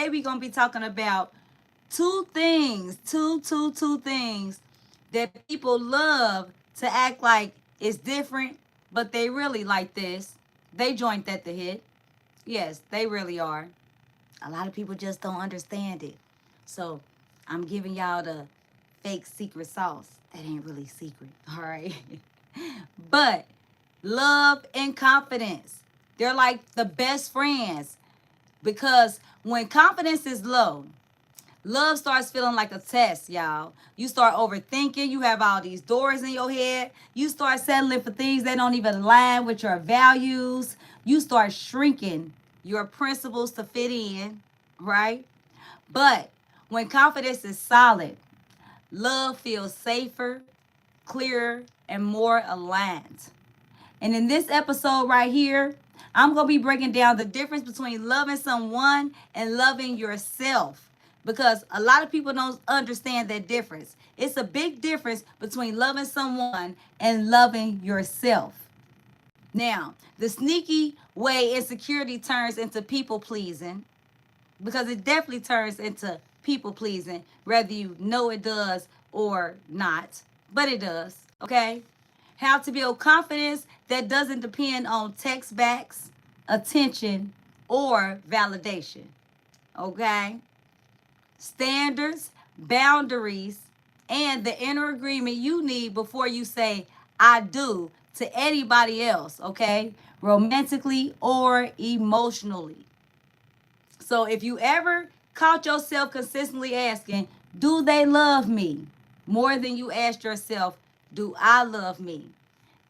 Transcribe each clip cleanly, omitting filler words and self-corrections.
today we're going to be talking about two things that people love to act like it's different, but they really like this. They joint at the hip. Yes, they really are. A lot of people just don't understand it. So I'm giving y'all the fake secret sauce. That ain't really secret, all right? But love and confidence, they're like the best friends because when confidence is low, love starts feeling like a test, y'all. You start overthinking. You have all these doors in your head. You start settling for things that don't even align with your values. You start shrinking your principles to fit in, right? But when confidence is solid, love feels safer, clearer, and more aligned. And in this episode right here, I'm going to be breaking down the difference between loving someone and loving yourself. Because a lot of people don't understand that difference. It's a big difference between loving someone and loving yourself. Now, the sneaky way insecurity turns into people pleasing, because it definitely turns into people pleasing, whether you know it does or not, but it does, okay? How to build confidence that doesn't depend on text backs, attention, or validation, okay? Standards, boundaries, and the inner agreement you need before you say I do to anybody else, okay? Romantically or emotionally. So if you ever caught yourself consistently asking, do they love me? More than you asked yourself, do I love me?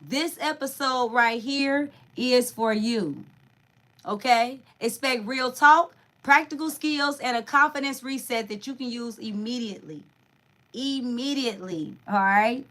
This episode right here is for you. Okay? Expect real talk, practical skills, and a confidence reset that you can use immediately. Immediately. All right?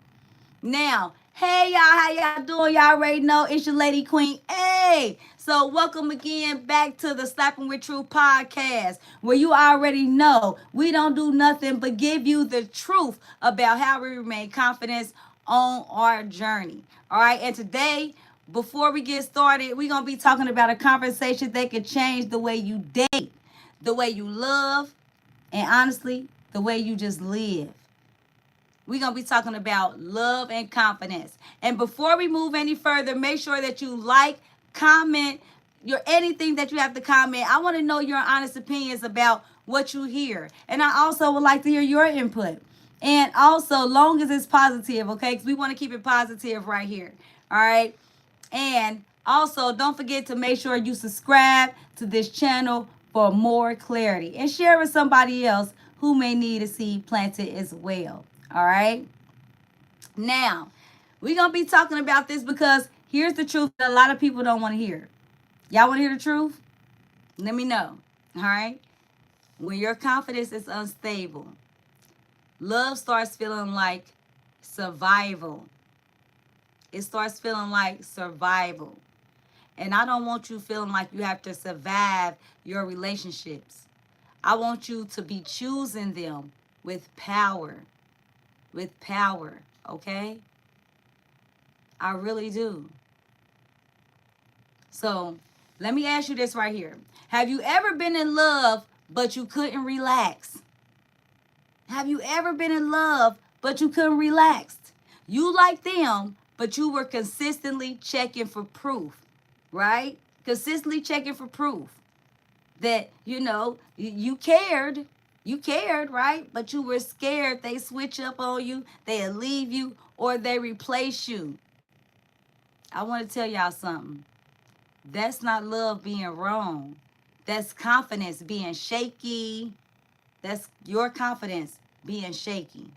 Now, hey y'all, how y'all doing? Y'all already know it's your lady queen. Hey, so welcome again back to the Slapping with Truth podcast, where you already know we don't do nothing but give you the truth about how we remain confident on our journey. All right, and today, before we get started, we're gonna be talking about a conversation that could change the way you date, the way you love, and honestly, the way you just live. We're going to be talking about love and confidence. And before we move any further, make sure that you like, comment, anything that you have to comment. I want to know your honest opinions about what you hear. And I also would like to hear your input. And also, long as it's positive, okay? Because we want to keep it positive right here. All right? And also, don't forget to make sure you subscribe to this channel for more clarity. And share with somebody else who may need a seed planted as well. All right. Now, we're going to be talking about this because here's the truth that a lot of people don't want to hear. Y'all want to hear the truth? Let me know. All right. When your confidence is unstable, love starts feeling like survival. It starts feeling like survival. And I don't want you feeling like you have to survive your relationships. I want you to be choosing them with power. With power, okay? I really do. So, let me ask you this right here. Have you ever been in love, but you couldn't relax? Have you ever been in love, but you couldn't relax? You like them, but you were consistently checking for proof, right? Consistently checking for proof that, you cared. You cared, right? But you were scared they switch up on you, they'll leave you, or they replace you. I want to tell y'all something. That's not love being wrong. That's confidence being shaky. That's your confidence being shaky.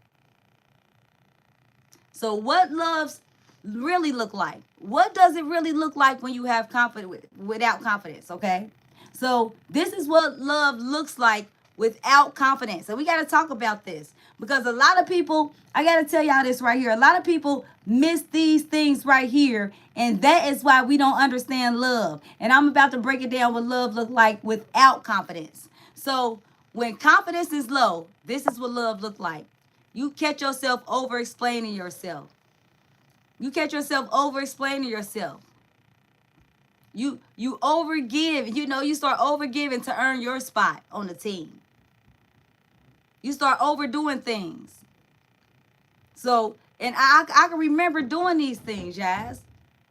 So what loves really look like? What does it really look like when you have confidence without confidence, okay? So this is what love looks like without confidence. And we got to talk about this because a lot of people, I got to tell y'all this right here. A lot of people miss these things right here. And that is why we don't understand love. And I'm about to break it down what love look like without confidence. So when confidence is low, this is what love look like. You catch yourself over explaining yourself. You catch yourself over explaining yourself. You overgive. You know, you start overgiving to earn your spot on the team. You start overdoing things. So, and I can remember doing these things, guys.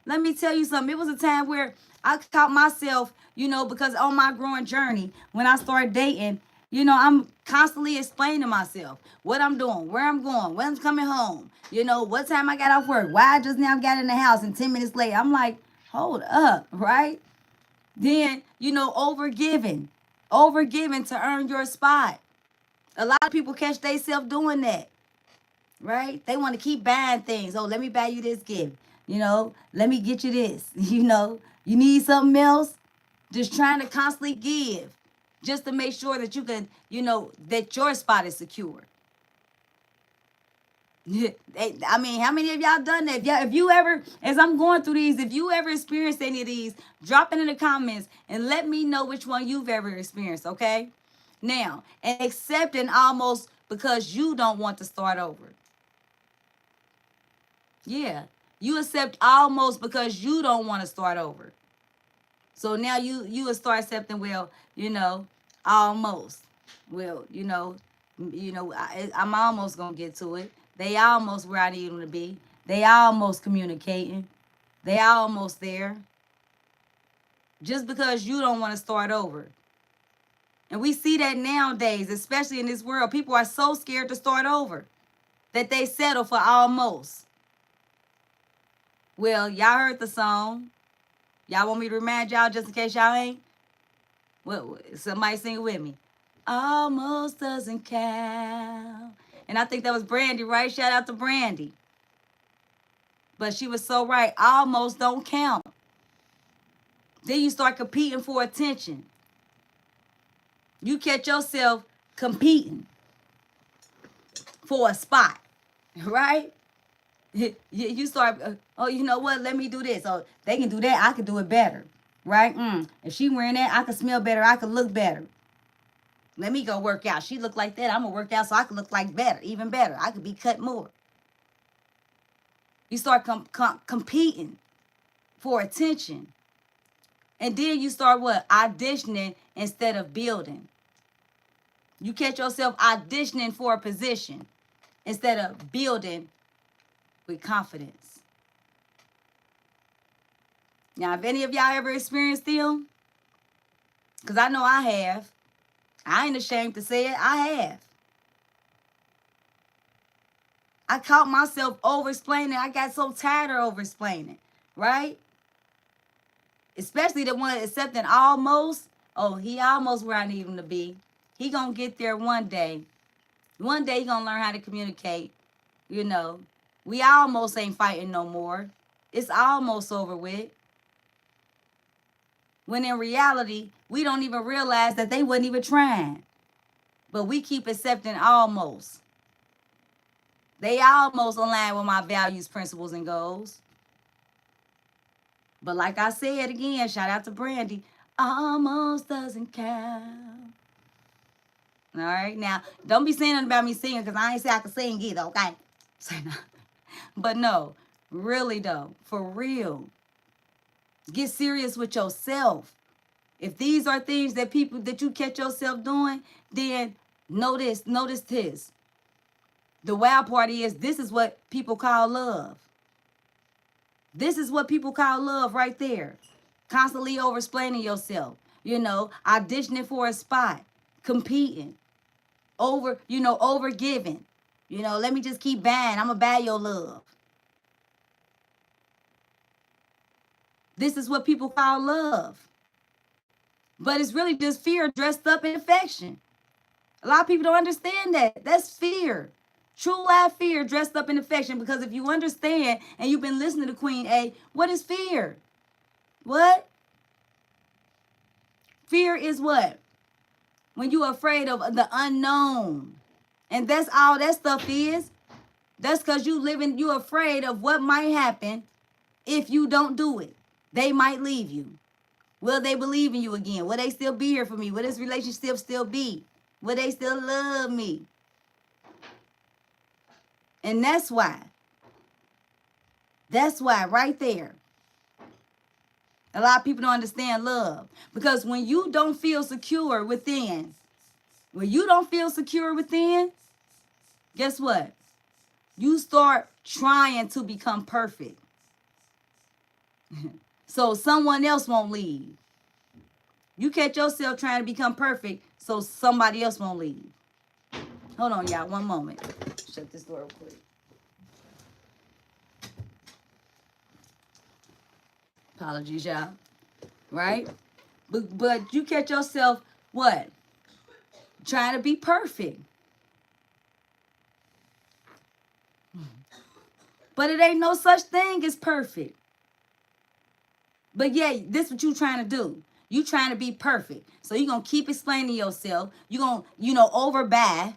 Let me tell you something. It was a time where I caught myself, you know, because on my growing journey, when I started dating, you know, I'm constantly explaining to myself what I'm doing, where I'm going, when I'm coming home, you know, what time I got off work, why I just now got in the house and 10 minutes late. I'm like, hold up, right? Then, you know, overgiving to earn your spot. A lot of people catch themselves doing that, right? They want to keep buying things. Oh, let me buy you this gift. You know, let me get you this. You know, you need something else. Just trying to constantly give, just to make sure that you can, you know, that your spot is secure. I mean, how many of y'all done that? If you ever, as I'm going through these, if you ever experienced any of these, drop it in the comments and let me know which one you've ever experienced, okay? Now, and accepting almost because you don't want to start over. Yeah, you accept almost because you don't want to start over. So now you will start accepting, well, you know, almost. Well, I'm almost gonna get to it. They almost where I need them to be. They almost communicating. They almost there. Just because you don't want to start over. And we see that nowadays, especially in this world, people are so scared to start over that they settle for almost. Well, y'all heard the song. Y'all want me to remind y'all just in case y'all ain't? Well, somebody sing it with me. Almost doesn't count. And I think that was Brandy, right? Shout out to Brandy. But she was so right. Almost don't count. Then you start competing for attention. You catch yourself competing for a spot, right? You start, oh, you know what? Let me do this. Oh, they can do that. I can do it better, right? If she wearing that, I can smell better. I can look better. Let me go work out. She look like that. I'm going to work out so I can look like better, even better. I could be cut more. You start competing for attention. And then you start what? Auditioning instead of building. You catch yourself auditioning for a position instead of building with confidence. Now, if any of y'all ever experienced them, because I know I have, I ain't ashamed to say it, I have. I caught myself over-explaining. I got so tired of over-explaining, right? Especially the one accepting almost. Oh, he almost where I need him to be. He gonna get there one day. One day he gonna learn how to communicate. You know, we almost ain't fighting no more. It's almost over with. When in reality, we don't even realize that they wasn't even trying. But we keep accepting almost. They almost align with my values, principles, and goals. But like I said again, shout out to Brandy, almost doesn't count. All right, now, don't be saying nothing about me singing because I ain't say I can sing either, okay? But no, really though, for real. Get serious with yourself. If these are things that you catch yourself doing, then notice this. The wild part is this is what people call love. This is what people call love right there. Constantly over-explaining yourself. You know, auditioning for a spot. Competing. Over-giving. You know, let me just keep buying. I'm going to buy your love. This is what people call love. But it's really just fear dressed up in affection. A lot of people don't understand that. That's fear. True life fear dressed up in affection. Because if you understand and you've been listening to Queen A, what is fear? What? Fear is what? When you're afraid of the unknown. And that's all that stuff is. That's because you're afraid of what might happen if you don't do it. They might leave you. Will they believe in you again? Will they still be here for me? Will this relationship still be? Will they still love me? And that's why. That's why right there. A lot of people don't understand love. Because when you don't feel secure within, guess what? You start trying to become perfect. So someone else won't leave. You catch yourself trying to become perfect so somebody else won't leave. Hold on, y'all. One moment. Shut this door real quick. Apologies, y'all. Right? But you catch yourself, what? Trying to be perfect. But it ain't no such thing as perfect. But yeah, this is what you trying to do. You trying to be perfect. So you going to keep explaining yourself. You going to, overbuy.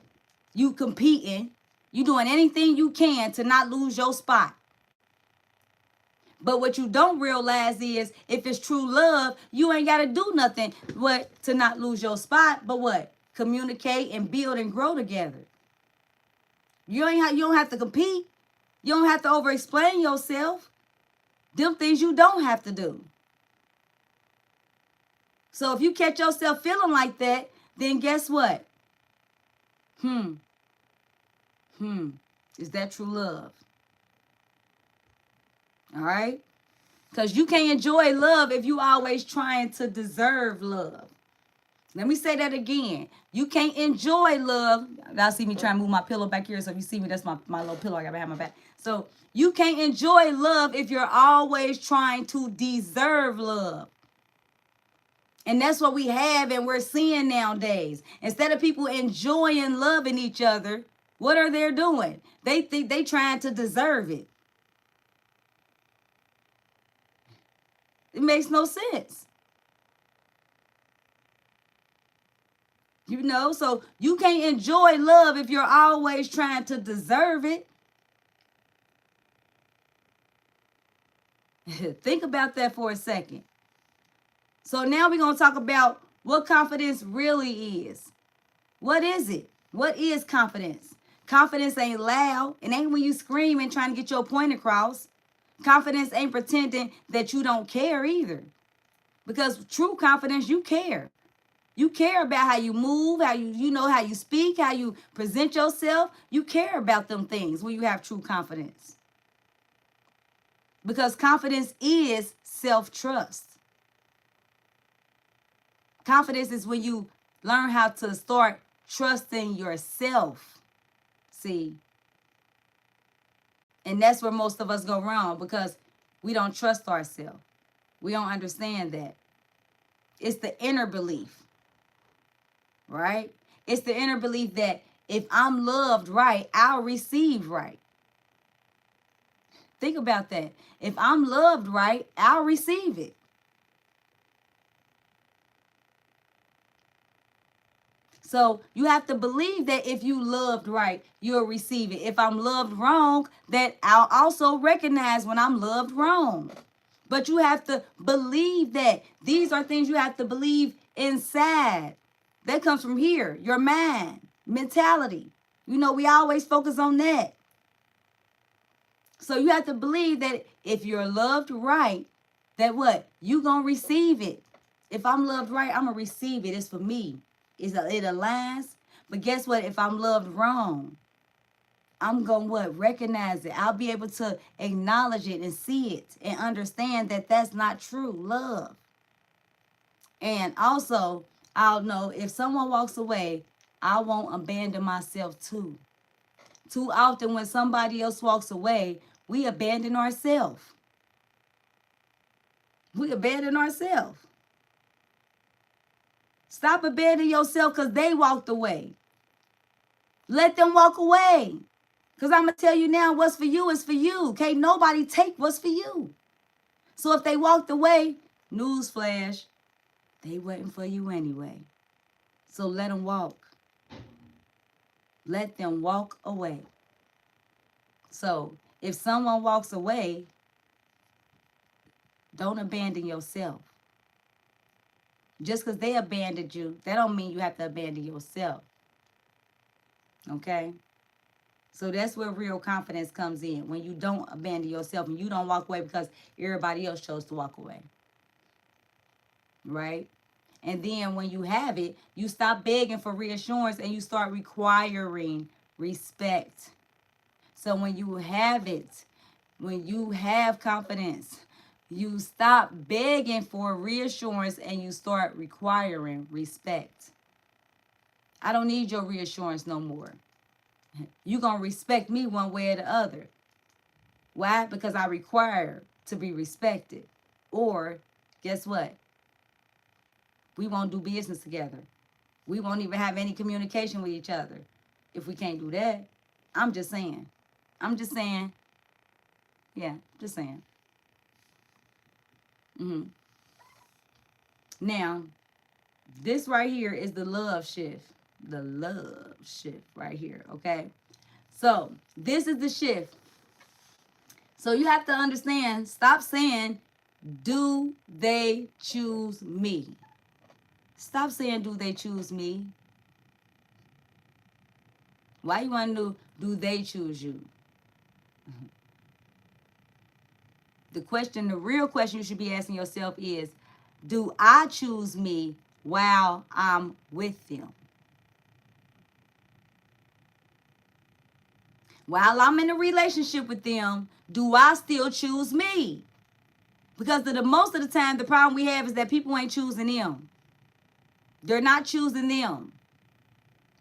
You competing. You doing anything you can to not lose your spot. But what you don't realize is if it's true love, you ain't got to do nothing to not lose your spot. But what? Communicate and build and grow together. You don't have to compete. You don't have to over-explain yourself. Them things you don't have to do. So if you catch yourself feeling like that, then guess what? Is that true love? All right? Because you can't enjoy love if you always trying to deserve love. Let me say that again. You can't enjoy love. Y'all see me trying to move my pillow back here. So if you see me, that's my little pillow I got behind my back. So you can't enjoy love if you're always trying to deserve love. And that's what we have and we're seeing nowadays. Instead of people enjoying loving each other, what are they doing? They think they trying to deserve it. It makes no sense. So you can't enjoy love if you're always trying to deserve it. Think about that for a second. So now we're going to talk about what confidence really is. What is it? What is confidence? Confidence ain't loud. It ain't when you screaming trying to get your point across. Confidence ain't pretending that you don't care either. Because true confidence, you care. You care about how you move, how you speak, how you present yourself. You care about them things when you have true confidence. Because confidence is self-trust. Confidence is when you learn how to start trusting yourself. See? And that's where most of us go wrong because we don't trust ourselves. We don't understand that. It's the inner belief. Right? It's the inner belief that if I'm loved right, I'll receive right. Think about that. If I'm loved right, I'll receive it. So you have to believe that if you loved right, you'll receive it. If I'm loved wrong, that I'll also recognize when I'm loved wrong. But you have to believe that. These are things you have to believe inside. That comes from here, your mind, mentality. We always focus on that. So you have to believe that if you're loved right, that what? You going to receive it. If I'm loved right, I'm going to receive it. It's for me. It aligns. But guess what? If I'm loved wrong, I'm going to what? Recognize it. I'll be able to acknowledge it and see it and understand that that's not true love. And also, I'll know if someone walks away, I won't abandon myself too. Too often when somebody else walks away, we abandon ourselves. We abandon ourselves. Stop abandoning yourself because they walked away. Let them walk away. Because I'm going to tell you now, what's for you is for you. Can't nobody take what's for you. So if they walked away, newsflash, they wasn't for you anyway. So let them walk. Let them walk away. So if someone walks away, don't abandon yourself. Just because they abandoned you, that don't mean you have to abandon yourself. Okay? So that's where real confidence comes in. When you don't abandon yourself and you don't walk away because everybody else chose to walk away. right? And then when you have it, you stop begging for reassurance and you start requiring respect. So when you have it, when you have confidence, you stop begging for reassurance and you start requiring respect. I don't need your reassurance no more. You're going to respect me one way or the other. Why? Because I require to be respected. Or, guess what? We won't do business together. We won't even have any communication with each other if we can't do that. I'm just saying. I'm just saying. Yeah, just saying. Now, this right here is the love shift. The love shift right here, okay? So, this is the shift. So, you have to understand, stop saying, do they choose me? Stop saying, do they choose me? Why you want to do they choose you? The real question you should be asking yourself is, do I choose me while I'm with them? While I'm in a relationship with them, do I still choose me? Because most of the time, the problem we have is that people ain't choosing them. They're not choosing them.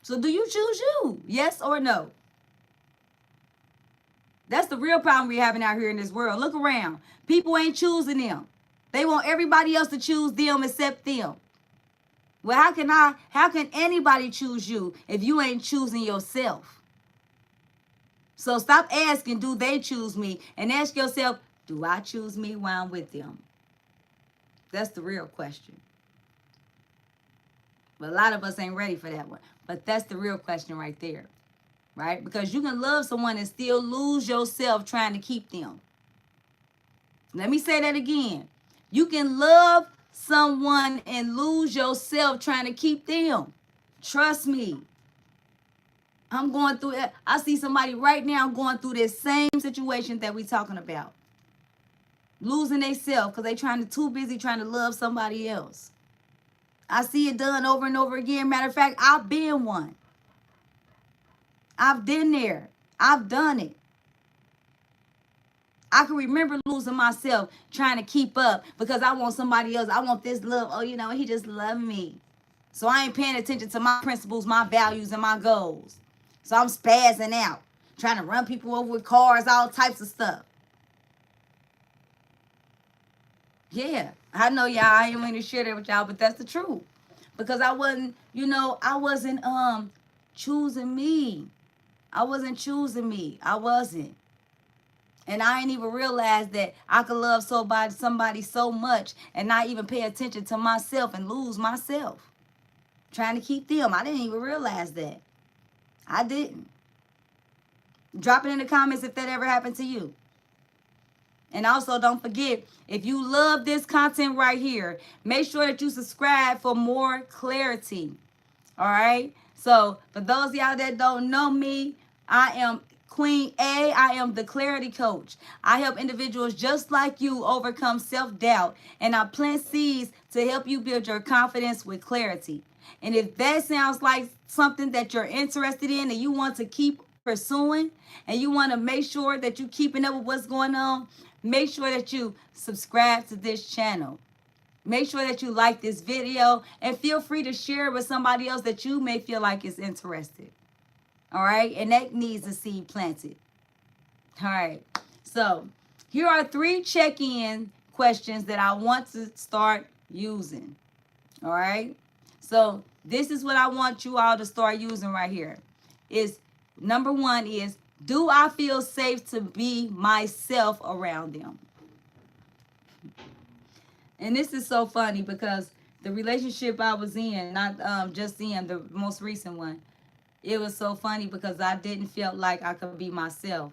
So do you choose you? Yes or no? That's the real problem we're having out here in this world. Look around. People ain't choosing them. They want everybody else to choose them except them. Well, how can anybody choose you if you ain't choosing yourself? So stop asking, do they choose me? And ask yourself, do I choose me while I'm with them? That's the real question. But a lot of us ain't ready for that one. But that's the real question right there. Right? Because you can love someone and still lose yourself trying to keep them. Let me say that again. You can love someone and lose yourself trying to keep them. Trust me. I'm going through it. I see somebody right now going through this same situation that we're talking about. Losing themselves because they're too busy trying to love somebody else. I see it done over and over again. Matter of fact, I've been one. I've been there. I've done it. I can remember losing myself trying to keep up because I want somebody else. I want this love. Oh, he just loved me. So I ain't paying attention to my principles, my values, and my goals. So I'm spazzing out, trying to run people over with cars, all types of stuff. Yeah, I know y'all. I ain't going to share that with y'all, but that's the truth. Because I wasn't choosing me. I wasn't choosing me. I wasn't. And I ain't even realized that I could love somebody so much and not even pay attention to myself and lose myself. Trying to keep them. I didn't even realize that. I didn't. Drop it in the comments if that ever happened to you. And also don't forget, if you love this content right here, make sure that you subscribe for more clarity. All right? So for those of y'all that don't know me, I am Queen A. I am the clarity coach. I help individuals just like you overcome self-doubt, and I plant seeds to help you build your confidence with clarity. And if that sounds like something that you're interested in and you want to keep pursuing and you want to make sure that you're keeping up with what's going on, make sure that you subscribe to this channel. Make sure that you like this video and feel free to share it with somebody else that you may feel like is interested. All right? And that needs a seed planted. All right. So here are 3 check-in questions that I want to start using. All right? So this is what I want you all to start using right here. Number 1 is, do I feel safe to be myself around them? And this is so funny because the relationship I was in, not just in the most recent one, it was so funny because I didn't feel like I could be myself.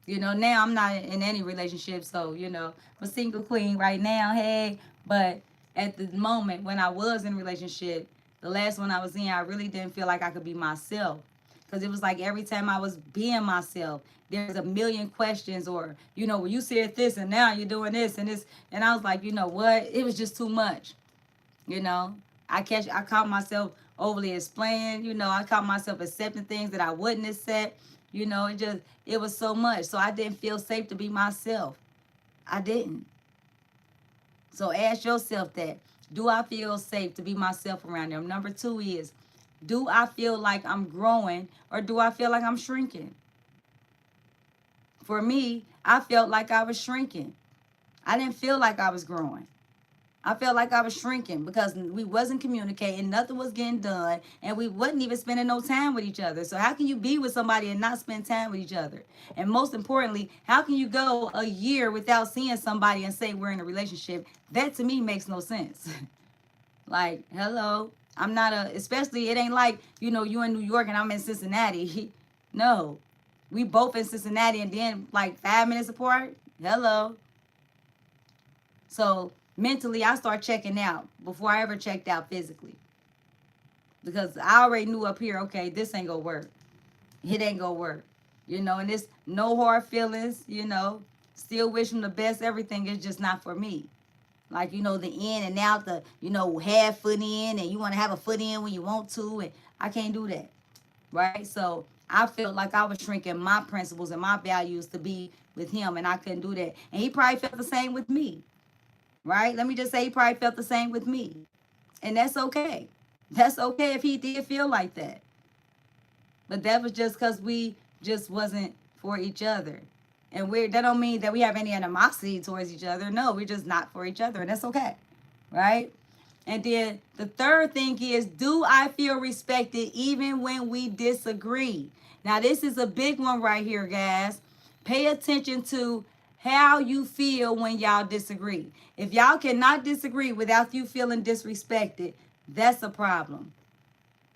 Now I'm not in any relationship, so, I'm a single queen right now, hey. But at the moment when I was in a relationship, the last one I was in, I really didn't feel like I could be myself. Because it was like every time I was being myself, there's a million questions or, well, you said this and now you're doing this and this. And I was like, you know what? It was just too much. You know, I caught myself overly explaining. You know, I caught myself accepting things that I wouldn't accept. You know, it was so much. So I didn't feel safe to be myself. I didn't. So ask yourself that. Do I feel safe to be myself around them? Number two is, do I feel like I'm growing or do I feel like I'm shrinking? For me, I felt like I was shrinking. I didn't feel like I was growing. I felt like I was shrinking because we wasn't communicating, nothing was getting done, and we wasn't even spending no time with each other. So how can you be with somebody and not spend time with each other? And most importantly, how can you go a year without seeing somebody and say we're in a relationship? That to me makes no sense. Like, hello, I'm not especially it ain't like, you know, you in New York and I'm in Cincinnati. No, we both in Cincinnati and then like 5 minutes apart. Hello. So mentally, I start checking out before I ever checked out physically. Because I already knew up here, okay, this ain't gonna work. It ain't gonna work. You know, and it's no hard feelings, you know. Still wish them the best. Everything is just not for me. Like, you know, the in and out, the, you know, half foot in, and you want to have a foot in when you want to. And I can't do that. Right? So I felt like I was shrinking my principles and my values to be with him, and I couldn't do that. And he probably felt the same with me. Right? Let me just say he probably felt the same with me. And that's okay. That's okay if he did feel like that. But that was just because we just wasn't for each other. And that don't mean that we have any animosity towards each other. No, we're just not for each other. And that's okay. Right? And then the third thing is, do I feel respected even when we disagree? Now, this is a big one right here, guys. Pay attention to how you feel when y'all disagree. If y'all cannot disagree without you feeling disrespected, that's a problem.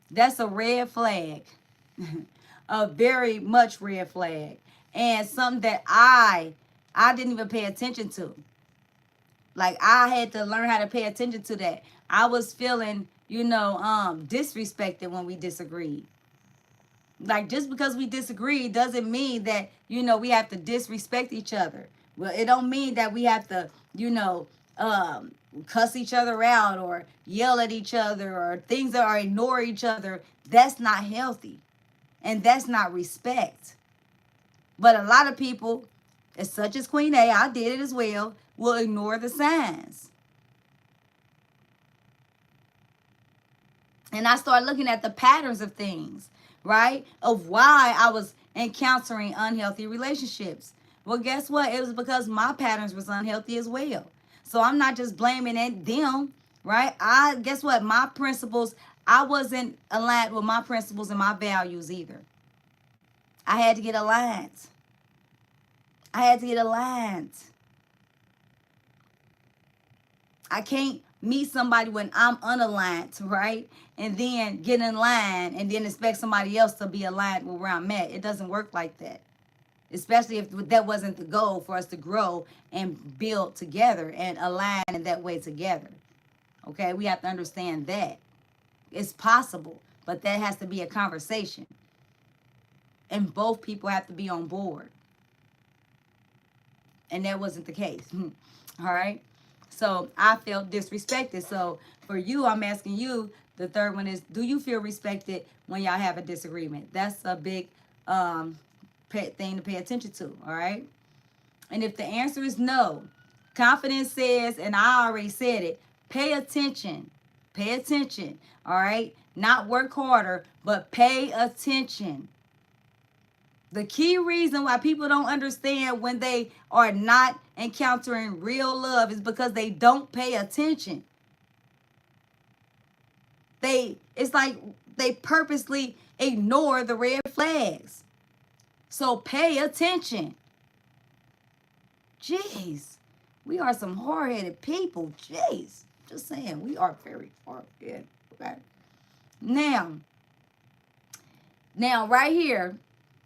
That's a red flag. A very much red flag. And something that I didn't even pay attention to. Like, I had to learn how to pay attention to that. I was feeling, you know, disrespected when we disagreed. Like, just because we disagree doesn't mean that, you know, we have to disrespect each other. Well, it don't mean that we have to, you know, cuss each other out or yell at each other or things that are ignore each other. That's not healthy. And that's not respect. But a lot of people, as such as Queen A, I did it as well, will ignore the signs. And I started looking at the patterns of things, right? Of why I was encountering unhealthy relationships. Well, guess what? It was because my patterns was unhealthy as well. So I'm not just blaming them, right? Guess what? My principles, I wasn't aligned with my principles and my values either. I had to get aligned. I had to get aligned. I can't meet somebody when I'm unaligned, right? And then get in line and then expect somebody else to be aligned with where I'm at. It doesn't work like that. Especially if that wasn't the goal for us to grow and build together and align in that way together. Okay, we have to understand that. It's possible, but that has to be a conversation. And both people have to be on board. And that wasn't the case. All right. So I felt disrespected. So for you, I'm asking you, the third one is, do you feel respected when y'all have a disagreement? That's a big thing to pay attention to. All right. And if the answer is no, confidence says, and I already said it, pay attention. Pay attention. All right. Not work harder, but pay attention. The key reason why people don't understand when they are not encountering real love is because they don't pay attention. It's like they purposely ignore the red flags. So pay attention. Jeez, we are some hard-headed people. Jeez, just saying, we are very hard-headed. Okay. Now, right here,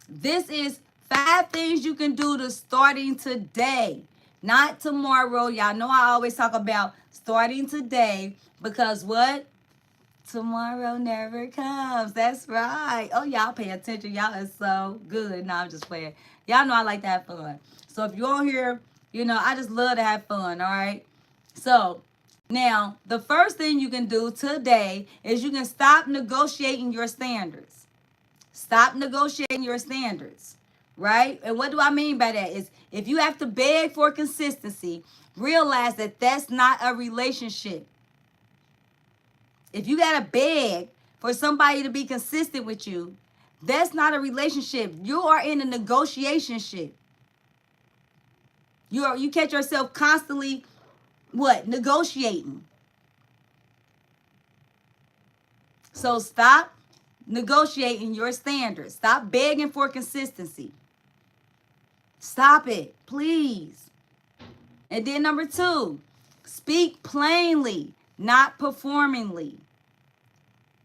this is 5 things you can do to starting today, not tomorrow. Y'all know I always talk about starting today because what? Tomorrow never comes. That's right. Oh, y'all pay attention. Y'all is so good. No, I'm just playing. Y'all know I like to have fun. So if you're on here, you know, I just love to have fun, all right? So Now, the first thing you can do today is you can stop negotiating your standards. Stop negotiating your standards, right? And what do I mean by that is if you have to beg for consistency, realize that that's not a relationship. If you got to beg for somebody to be consistent with you, that's not a relationship. You are in a negotiation ship. You catch yourself constantly what? Negotiating. So stop negotiating your standards. Stop begging for consistency. Stop it, please. And then number 2, speak plainly, not performingly.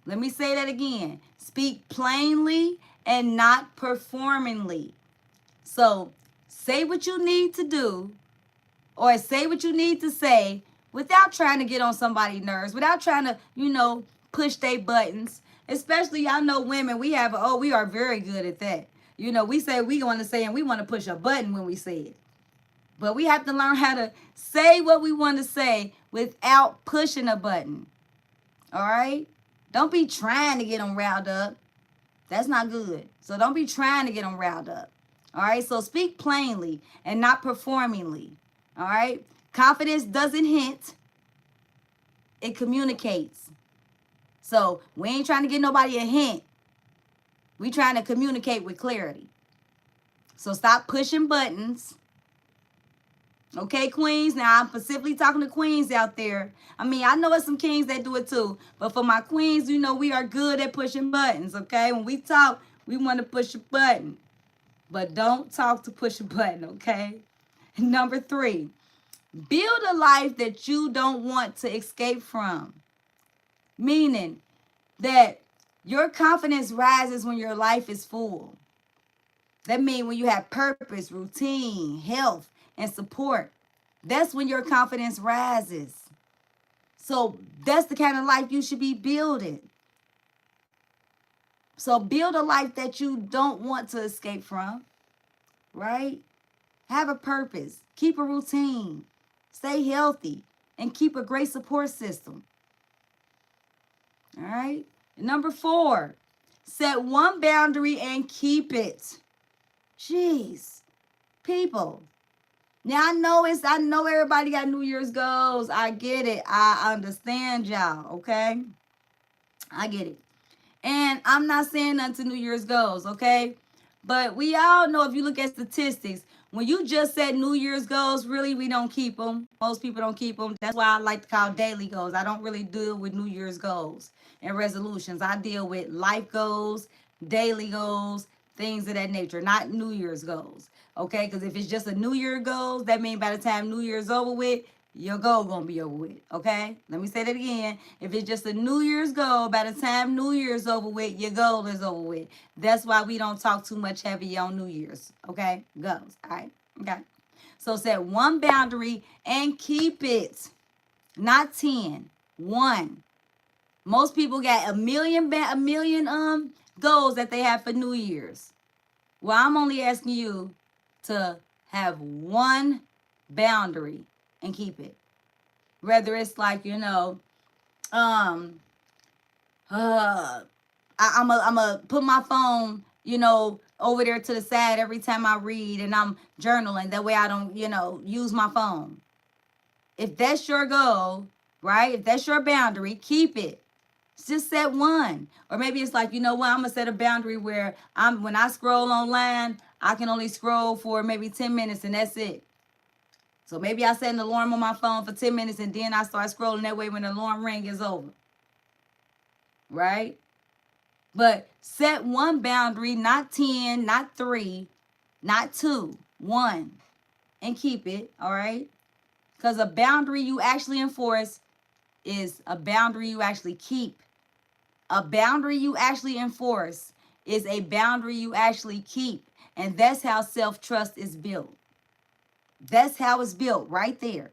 Let me say that again. Speak plainly and not performingly. So say what you need to do or say what you need to say without trying to get on somebody's nerves, without trying to, push their buttons. Especially, y'all know women, we are very good at that. We say we want to say and we want to push a button when we say it. But we have to learn how to say what we want to say without pushing a button. All right? Don't be trying to get them riled up. That's not good. So don't be trying to get them riled up. All right? So speak plainly and not performingly. All right? Confidence doesn't hint. It communicates. So we ain't trying to get nobody a hint. We trying to communicate with clarity. So stop pushing buttons. Okay, queens? Now, I'm specifically talking to queens out there. I mean, I know it's some kings that do it too. But for my queens, we are good at pushing buttons, okay? When we talk, we want to push a button. But don't talk to push a button, okay? Number 3, build a life that you don't want to escape from. Meaning that your confidence rises when your life is full. That means when you have purpose, routine, health, and support, that's when your confidence rises. So that's the kind of life you should be building. So build a life that you don't want to escape from, right? Have a purpose, keep a routine, stay healthy, and keep a great support system. All right? Number 4, set one boundary and keep it. Jeez, people. Now I know everybody got New Year's goals. I get it. I understand y'all, okay? I get it. And I'm not saying nothing to New Year's goals, okay? But we all know if you look at statistics, when you just set New Year's goals, really we don't keep them. Most people don't keep them. That's why I like to call daily goals. I don't really deal with New Year's goals and resolutions. I deal with life goals, daily goals, things of that nature, not New Year's goals. Okay, because if it's just a New Year goals, that means by the time New Year's over with, your goal gonna be over with. Okay, let me say that again. If it's just a New Year's goal, by the time New Year's over with, your goal is over with. That's why we don't talk too much heavy on New Year's. Okay, goals. All right. Okay. So set one boundary and keep it. Not 10. 1. Most people got a million goals that they have for New Year's. Well, I'm only asking you to have one boundary and keep it. Whether it's like, I'm a put my phone, over there to the side every time I read and I'm journaling. That way I don't, use my phone. If that's your goal, right? If that's your boundary, keep it. Just set one. Or maybe it's like, I'm going to set a boundary where when I scroll online, I can only scroll for maybe 10 minutes and that's it. So maybe I set an alarm on my phone for 10 minutes and then I start scrolling. That way when the alarm ring is over. Right? But set one boundary, not 10, not 3, not 2, 1. And keep it, all right? Because a boundary you actually enforce is a boundary you actually keep. A boundary you actually enforce is a boundary you actually keep. And that's how self-trust is built. That's how it's built right there.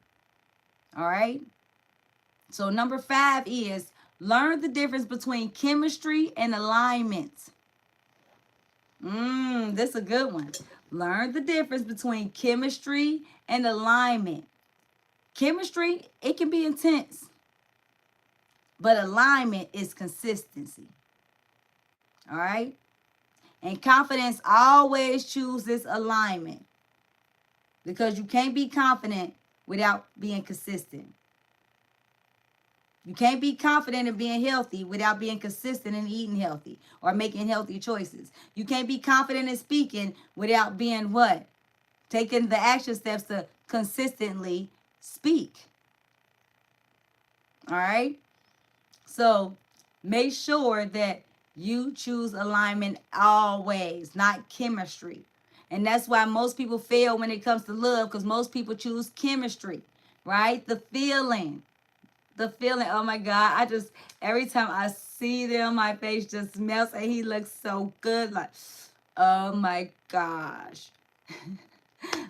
All right? So number 5 is learn the difference between chemistry and alignment. This is a good one. Learn the difference between chemistry and alignment. Chemistry, it can be intense, but alignment is consistency. All right? And confidence always chooses alignment, because you can't be confident without being consistent. You can't be confident in being healthy without being consistent in eating healthy or making healthy choices. You can't be confident in speaking without being what? Taking the action steps to consistently speak. All right? So make sure that you choose alignment always, not chemistry. And that's why most people fail when it comes to love, because most people choose chemistry, right? The feeling. Oh my God, every time I see them, my face just melts and he looks so good. Like, oh my gosh.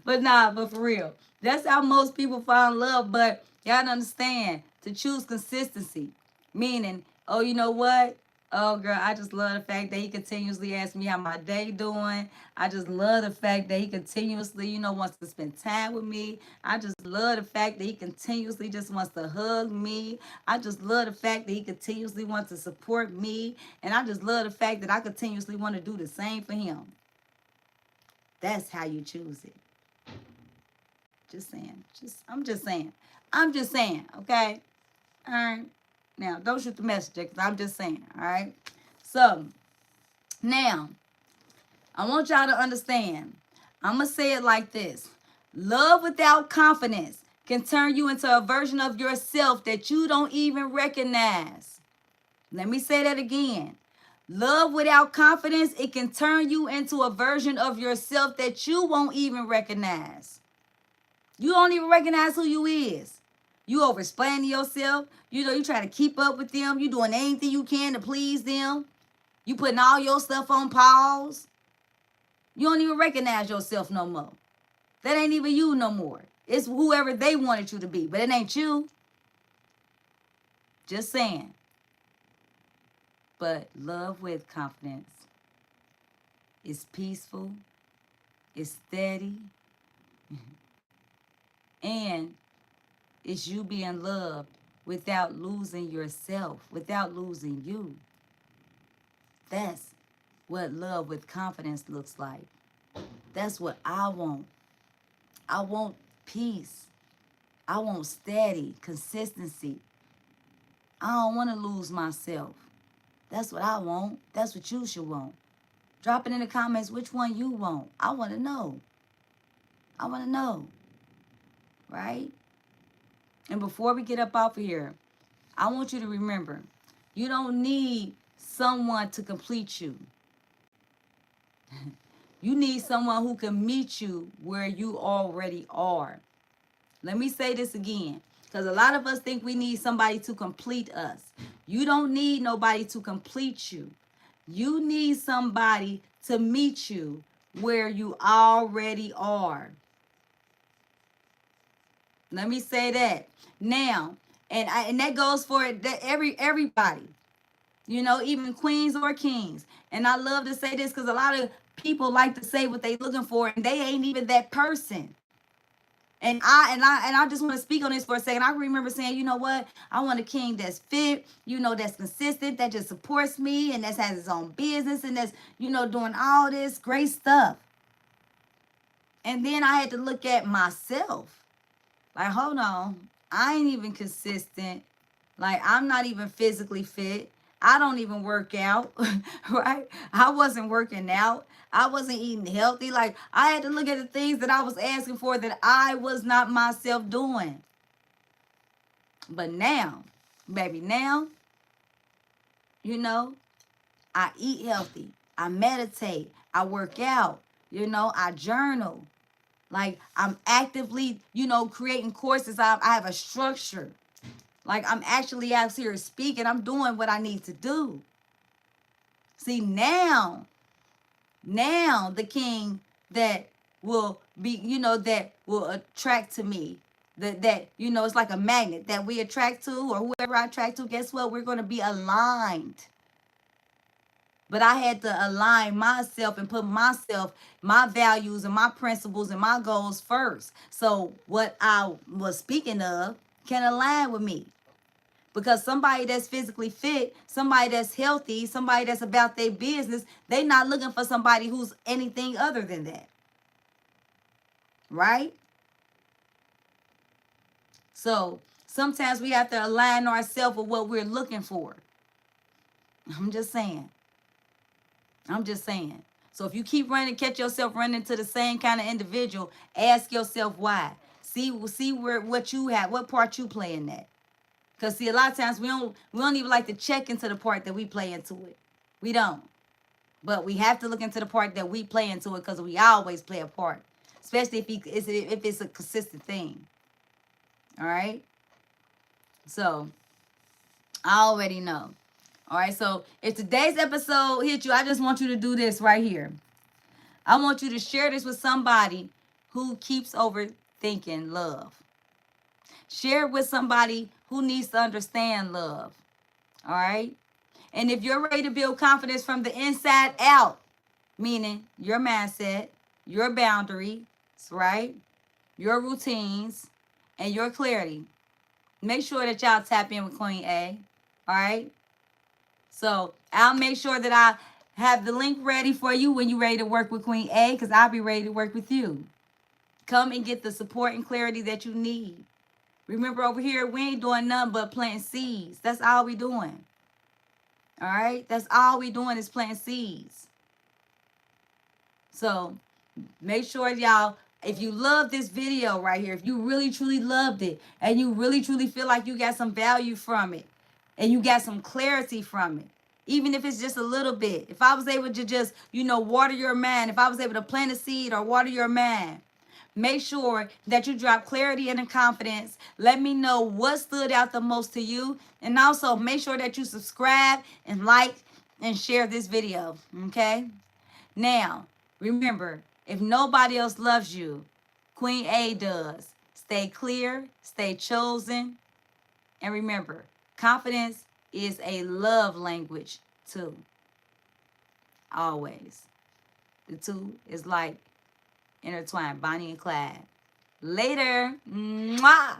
But for real, that's how most people find love. But y'all understand, to choose consistency, meaning, oh, you know what? Oh, girl, I just love the fact that he continuously asks me how my day doing. I just love the fact that he continuously, wants to spend time with me. I just love the fact that he continuously just wants to hug me. I just love the fact that he continuously wants to support me. And I just love the fact that I continuously want to do the same for him. That's how you choose it. Just saying. I'm just saying, okay? All right. Now, don't shoot the messenger, because I'm just saying, all right? So, now, I want y'all to understand. I'm going to say it like this. Love without confidence can turn you into a version of yourself that you don't even recognize. Let me say that again. Love without confidence, it can turn you into a version of yourself that you won't even recognize. You don't even recognize who you is. You over-explaining yourself. You try to keep up with them. You doing anything you can to please them. You putting all your stuff on pause. You don't even recognize yourself no more. That ain't even you no more. It's whoever they wanted you to be, but it ain't you. Just saying. But love with confidence is peaceful, it's steady, and it's you being loved without losing yourself, without losing you. That's what love with confidence looks like. That's what I want. I want peace. I want steady consistency. I don't want to lose myself. That's what I want. That's what you should want. Drop it in the comments which one you want. I want to know. I want to know. Right? And before we get up off of here, I want you to remember, you don't need someone to complete you. You need someone who can meet you where you already are. Let me say this again, because a lot of us think we need somebody to complete us. You don't need nobody to complete you. You need somebody to meet you where you already are. Let me say that. Now, and that goes for everybody. Even queens or kings. And I love to say this because a lot of people like to say what they looking for, and they ain't even that person. And I just want to speak on this for a second. I remember saying, you know what? I want a king that's fit, that's consistent, that just supports me, and that has his own business, and that's, doing all this great stuff. And then I had to look at myself. Like, hold on. I ain't even consistent. Like, I'm not even physically fit. I don't even work out, right? I wasn't working out. I wasn't eating healthy. Like, I had to look at the things that I was asking for that I was not myself doing. But now, baby, now, I eat healthy. I meditate. I work out. I journal. Like, I'm actively, creating courses. I have a structure. Like, I'm actually out here speaking. I'm doing what I need to do. See, now the king that will be, that will attract to me, that it's like a magnet that we attract to, or whoever I attract to, guess what? We're going to be aligned. But I had to align myself and put myself, my values and my principles and my goals first. So what I was speaking of can align with me. Because somebody that's physically fit, somebody that's healthy, somebody that's about their business, they not looking for somebody who's anything other than that. Right? So sometimes we have to align ourselves with what we're looking for. I'm just saying. I'm just saying. So if you keep running, catch yourself running to the same kind of individual, ask yourself why. See where what you have, what part you play in that. Because see, a lot of times we don't even like to check into the part that we play into it. We don't. But we have to look into the part that we play into it because we always play a part. Especially if it's a consistent thing. All right? So I already know. All right, so if today's episode hit you, I just want you to do this right here. I want you to share this with somebody who keeps overthinking love. Share it with somebody who needs to understand love. All right? And if you're ready to build confidence from the inside out, meaning your mindset, your boundaries, right? Your routines, and your clarity, make sure that y'all tap in with Queen A. All right? So I'll make sure that I have the link ready for you when you're ready to work with Queen A, because I'll be ready to work with you. Come and get the support and clarity that you need. Remember, over here, we ain't doing nothing but planting seeds. That's all we doing. All right? That's all we doing is planting seeds. So make sure, y'all, if you love this video right here, if you really, truly loved it, and you really, truly feel like you got some value from it, and you got some clarity from it, even if it's just a little bit. If I was able to just, water your mind, if I was able to plant a seed or water your mind, make sure that you drop clarity and confidence. Let me know what stood out the most to you. And also make sure that you subscribe and like and share this video. Okay? Now, remember, if nobody else loves you, Queen A does. Stay clear, stay chosen, and remember, confidence is a love language too. Always. The two is like intertwined, Bonnie and Clyde. Later. Mwah.